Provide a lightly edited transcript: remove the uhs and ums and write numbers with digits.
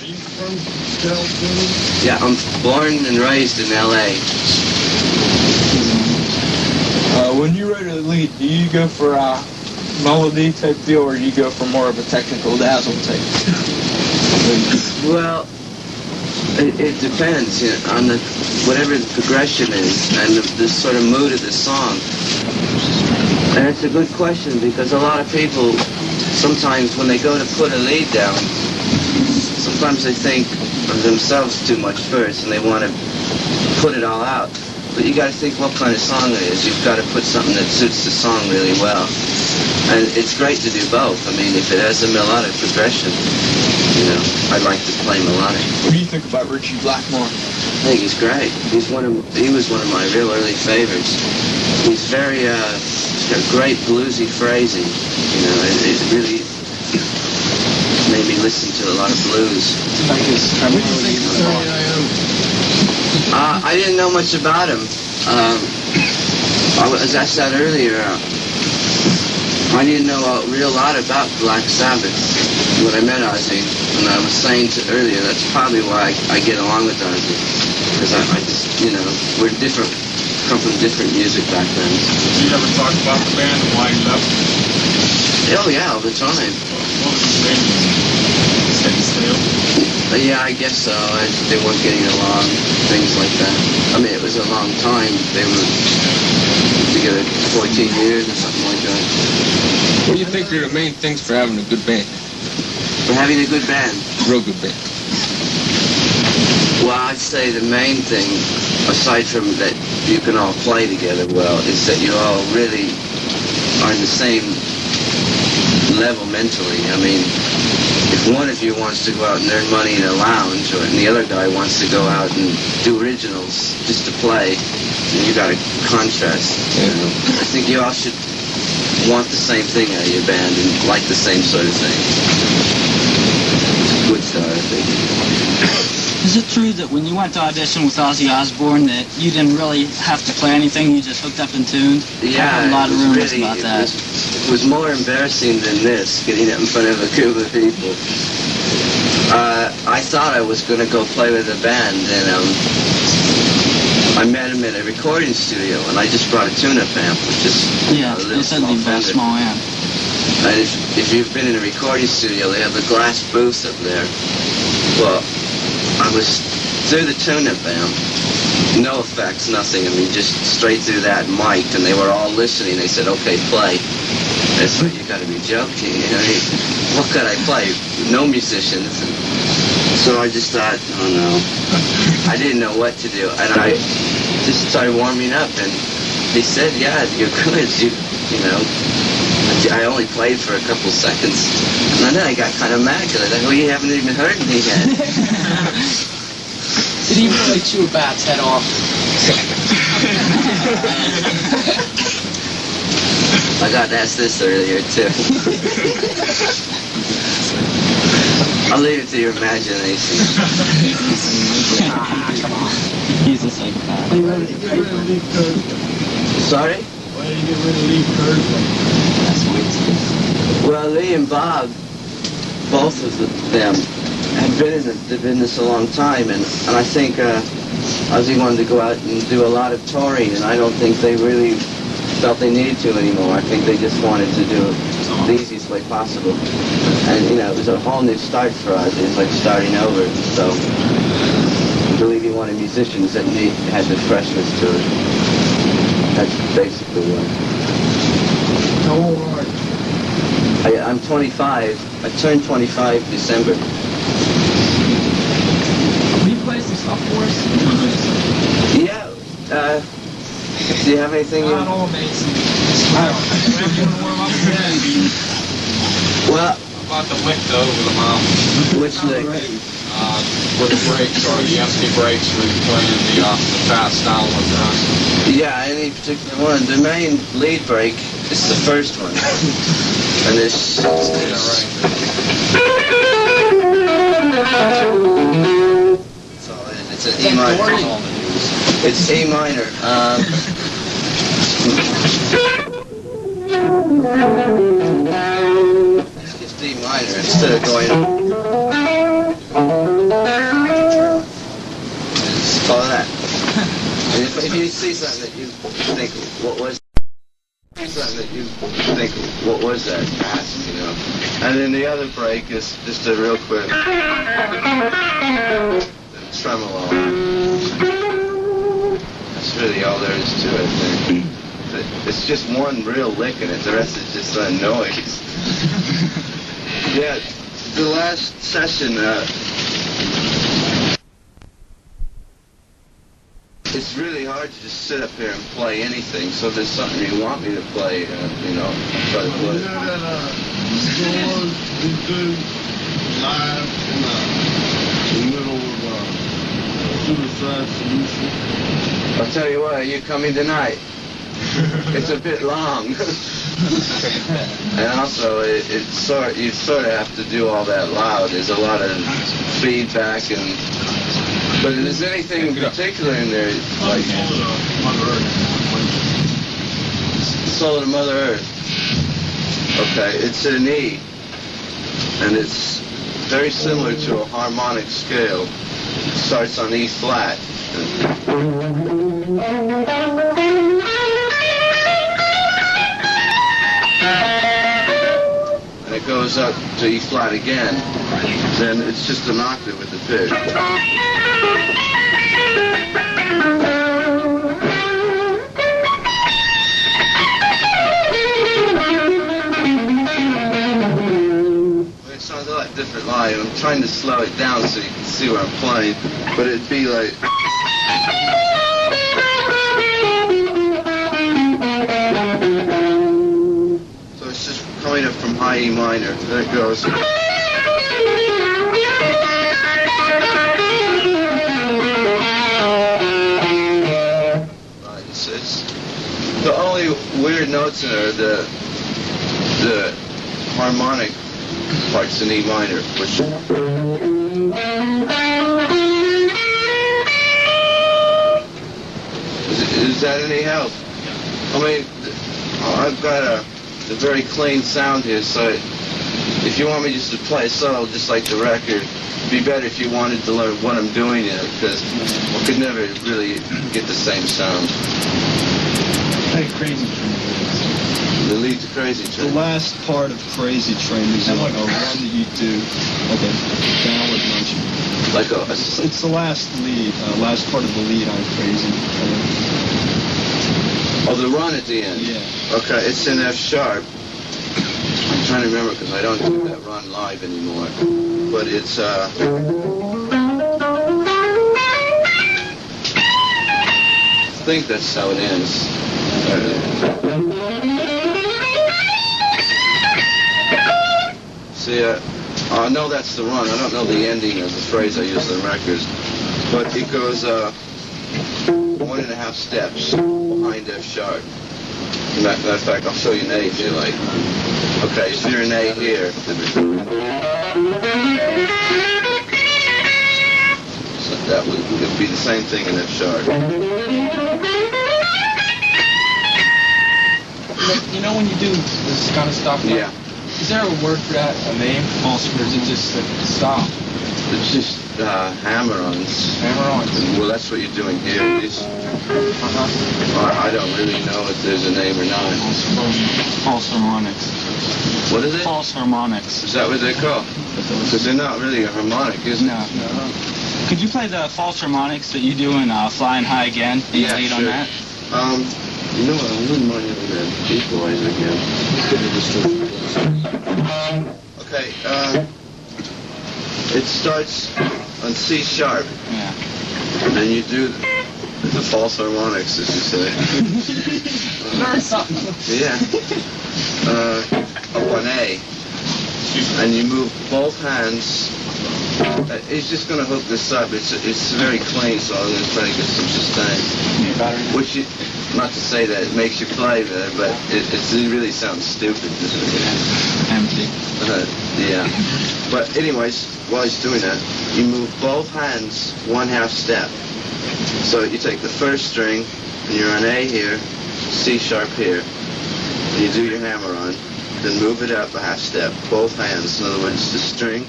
you from California? Yeah, I'm born and raised in L.A. When you write a lead, do you go for a melody type deal, or do you go for more of a technical dazzle type? Well, it depends, you know, on whatever the progression is and the sort of mood of the song. And it's a good question, because a lot of people, sometimes when they go to put a lead down, sometimes they think of themselves too much first and they want to put it all out. But you got to think what kind of song it is. You've got to put something that suits the song really well. And it's great to do both. I mean, if it has a melodic progression, you know, I like to play melodic. What do you think about Richie Blackmore? I think he's great. He was one of my real early favorites. He's very, he's got great bluesy phrasing. You know, it really made me listen to a lot of blues. What do you think of Tony Iommi? I didn't know much about him. As I said earlier, I didn't know a real lot about Black Sabbath when I met Ozzy. And I was saying earlier, that's probably why I get along with Ozzy. Because I just, you know, we're different, come from different music backgrounds. Did you ever talk about the band and why you left? Oh yeah, all the time. What was the name? Steady Still? Yeah, I guess so. They weren't getting along, things like that. I mean, it was a long time. They were together 14 years or something like that. What do you think are the main things for having a good band? For having a good band? Real good band. Well, I'd say the main thing, aside from that you can all play together well, is that you all really are in the same level mentally. I mean, if one of you wants to go out and earn money in a lounge, and the other guy wants to go out and do originals just to play, then you got a contrast. You know? I think you all should want the same thing out of your band and like the same sort of thing. It's a good start, I think. Is it true that when you went to audition with Ozzy Osbourne that you didn't really have to play anything, you just hooked up and tuned? Yeah, I heard a lot of rumors really, about that. It was more embarrassing than this, getting up in front of a group of people. I thought I was going to go play with a band, and I met him at a recording studio, and I just brought a tune-up amp, just yeah, a they said they bought a small amp. And if you've been in a recording studio, they have a glass booth up there. Well, I was through the tune-up amp, no effects, nothing. I mean, just straight through that mic, and they were all listening. They said, "Okay, play." I said, "You got to be joking." You know, what could I play? No musicians. And so I just thought, oh no, I didn't know what to do, and I just started warming up. And he said, "Yeah, you're good. You know." I only played for a couple seconds, and then I got kind of mad because I thought, well, you haven't even heard me yet. Did he really chew a bat's head off? I got asked this earlier, too. I'll leave it to your imagination. Come on. He's a psychopath. Sorry? Why did you get rid of Lee Kirk? That's weird. Well, Lee and Bob, both of them, had been in the business a long time, and I think Ozzy wanted to go out and do a lot of touring, and I don't think they really felt they needed to anymore. I think they just wanted to do it the easiest way possible. And, you know, it was a whole new start for Ozzy. It was like starting over. So I believe he wanted musicians that had the freshness to it. That's basically what. How old are you? I'm 25. I turned 25 December. Will you play some stuff for us? Yeah. Do you have anything? Not all, Mason. Well, About the lick though with the mom. which lick? With the brakes or the empty brakes where you playing the fast down with the Yeah, any particular one. The main lead break is the first one. And this. That's all it is. It's an E minor. It's A minor. It's just D minor instead of going. see something that you think, what was something that you think, what was that? Ask, you know. And then the other break is just a real quick tremolo. That's really all there is to it, I think. It's just one real lick in it, the rest is just a noise. Yeah, the last session, it's really hard to just sit up here and play anything, so if there's something you want me to play, you know, I'll try to play it. Scores we do live in the middle of Suicide Solution. I'll tell you what, are you coming tonight? It's a bit long. And also, you sort of have to do all that loud. There's a lot of feedback and... But if there's anything in particular in there, like... Soul of Mother Earth. Okay, it's an E. And it's very similar to a harmonic scale. It starts on E flat. And it goes up to E flat again. Then it's just an octave with the pitch. It sounds a lot different live. I'm trying to slow it down so you can see what I'm playing, but it'd be like... So it's just coming up from high E minor. There it goes. It's the only weird notes in there are the harmonic parts in E minor, which is that any help? I mean, I've got a very clean sound here, so if you want me just to play solo, just like the record, it'd be better if you wanted to learn what I'm doing in it, because I could never really get the same sound. Hey, Crazy Train. The lead to Crazy Train. The last part of Crazy Train is one that you do, like a downward motion. Like a... It's the last lead, last part of the lead on Crazy. Oh, the run at the end? Yeah. Okay, it's in F sharp. I'm trying to remember because I don't do that run live anymore. But it's, I think that's how it ends. See, I know that's the run. I don't know the ending of the phrase I use in the records. But it goes 1.5 steps behind F sharp. Matter of fact, I'll show you an A if you like. Okay, so you're an A here. So that would be the same thing in F sharp. You know when you do this kind of stuff? Yeah. Is there a word for that, a name? Also, or is it just a style? It's just hammer-ons. Hammer-ons. Well, that's what you're doing here. I don't really know if there's a name or not. False harmonics. What is it? False harmonics. Is that what they're called? Because they're not really a harmonic, is it? No. Could you play the false harmonics that you do in Flying High Again? Yeah, lead sure. on that? You know what? I wouldn't mind having that equalizer again. Okay, it starts on C sharp. Yeah. And then you do the false harmonics, as you say. Learn something. Yeah. Up on A. And you move both hands. He's just going to hook this up. It's very clean, so I'm going to try to get some sustain. Which, not to say that it makes you play better, but it really sounds stupid. Empty. Yeah. But anyways, while he's doing that, you move both hands 1/2 step. So you take the first string, and you're on A here, C sharp here. And you do your hammer on, then move it up 1/2 step, both hands. In other words, the string